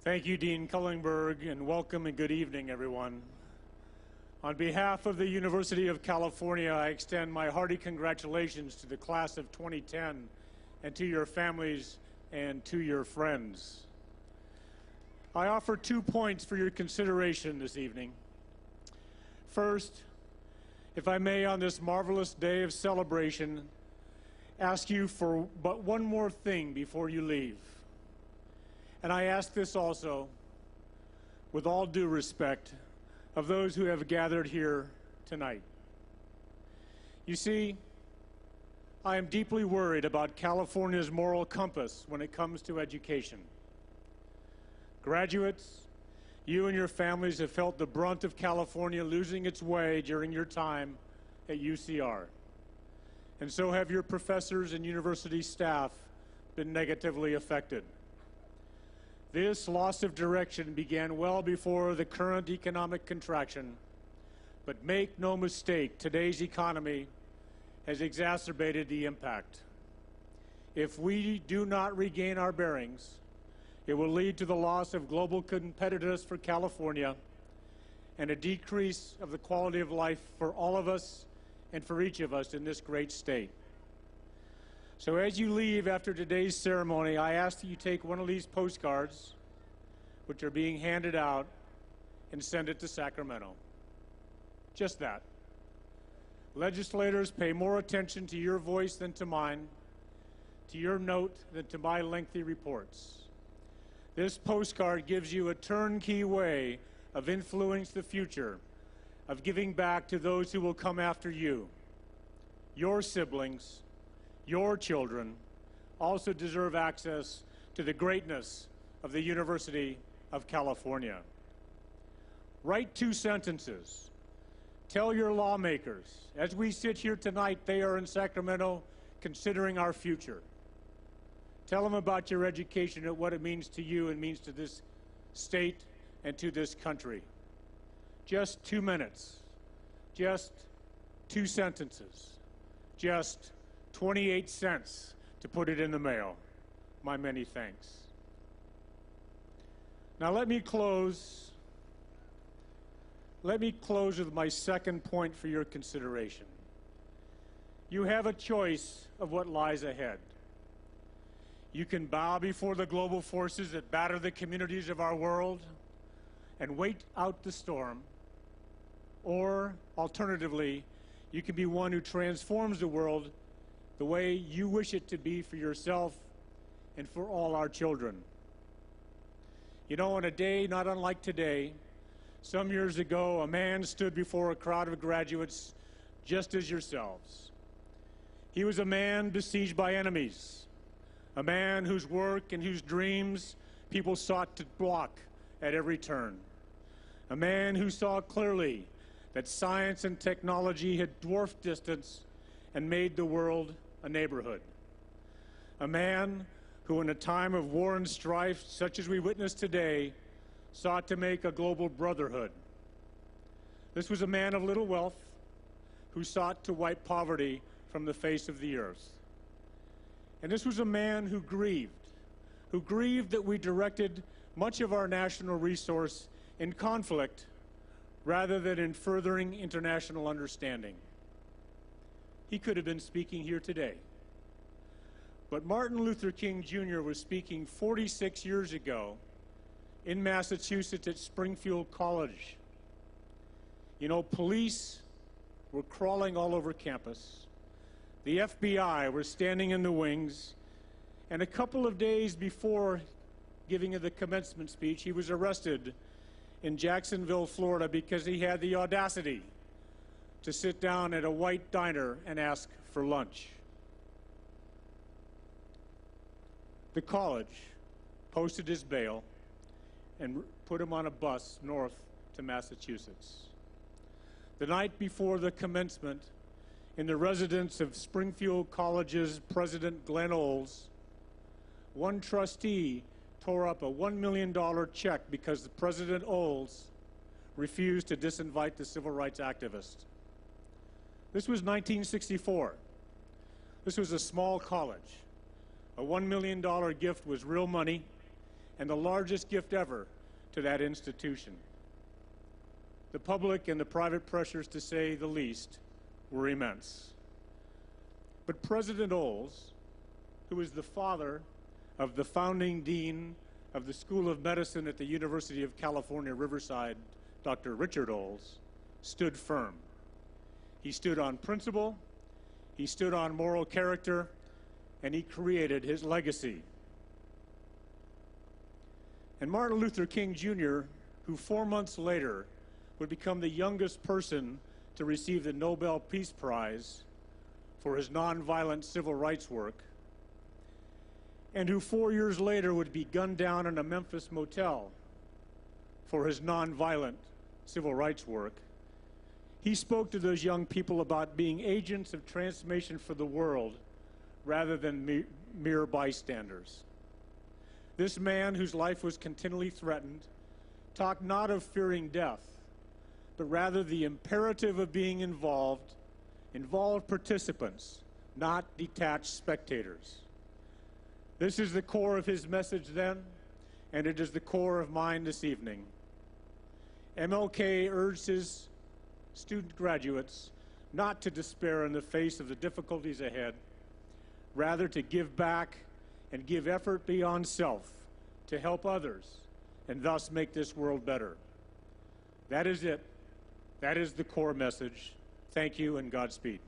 Thank you, Dean Cullingberg, and welcome and good evening, everyone. On behalf of the University of California, I extend my hearty congratulations to the class of 2010 and to your families and to your friends. I offer 2 points for your consideration this evening. First, if I may, on this marvelous day of celebration, ask you for but one more thing before you leave. And I ask this also, with all due respect, of those who have gathered here tonight. You see, I am deeply worried about California's moral compass when it comes to education. Graduates, you and your families have felt the brunt of California losing its way during your time at UCR. And so have your professors and university staff been negatively affected. This loss of direction began well before the current economic contraction, but make no mistake, today's economy has exacerbated the impact. If we do not regain our bearings, it will lead to the loss of global competitiveness for California and a decrease of the quality of life for all of us and for each of us in this great state. So as you leave after today's ceremony, I ask that you take one of these postcards, which are being handed out, and send it to Sacramento. Just that. Legislators, pay more attention to your voice than to mine, to your note than to my lengthy reports. This postcard gives you a turnkey way of influencing the future, of giving back to those who will come after you. Your siblings, your children, also deserve access to the greatness of the University of California. Write 2 sentences. Tell your lawmakers, as we sit here tonight, they are in Sacramento considering our future. Tell them about your education and what it means to you and means to this state and to this country. Just 2 minutes. Just 2 sentences. Just 28 cents to put it in the mail. My many thanks. Now let me close with my second point for your consideration. You have a choice of what lies ahead. You can bow before the global forces that batter the communities of our world and wait out the storm, or alternatively, you can be one who transforms the world the way you wish it to be for yourself and for all our children. You know, on a day not unlike today, some years ago, a man stood before a crowd of graduates just as yourselves. He was a man besieged by enemies, a man whose work and whose dreams people sought to block at every turn, a man who saw clearly that science and technology had dwarfed distance and made the world a neighborhood, a man who in a time of war and strife such as we witness today sought to make a global brotherhood. This was a man of little wealth who sought to wipe poverty from the face of the earth. And this was a man who grieved that we directed much of our national resource in conflict rather than in furthering international understanding. He could have been speaking here today. But Martin Luther King Jr. was speaking 46 years ago in Massachusetts at Springfield College. You know, police were crawling all over campus. The FBI were standing in the wings. And a couple of days before giving the commencement speech, he was arrested in Jacksonville, Florida, because he had the audacity to sit down at a white diner and ask for lunch. The college posted his bail and put him on a bus north to Massachusetts. The night before the commencement, in the residence of Springfield College's president, Glenn Olds, one trustee tore up a $1 million check because President Olds refused to disinvite the civil rights activist. This was 1964. This was a small college. A $1 million gift was real money, and the largest gift ever to that institution. The public and the private pressures, to say the least, were immense. But President Olds, who is the father of the founding dean of the School of Medicine at the University of California, Riverside, Dr. Richard Olds, stood firm. He stood on principle, he stood on moral character, and he created his legacy. And Martin Luther King Jr., who 4 months later would become the youngest person to receive the Nobel Peace Prize for his nonviolent civil rights work, and who 4 years later would be gunned down in a Memphis motel for his nonviolent civil rights work, he spoke to those young people about being agents of transformation for the world rather than mere bystanders. This man, whose life was continually threatened, talked not of fearing death, but rather the imperative of being involved participants, not detached spectators. This is the core of his message then, and it is the core of mine this evening. MLK urged his student graduates not to despair in the face of the difficulties ahead, rather to give back and give effort beyond self to help others and thus make this world better. That is it. That is the core message. Thank you and Godspeed.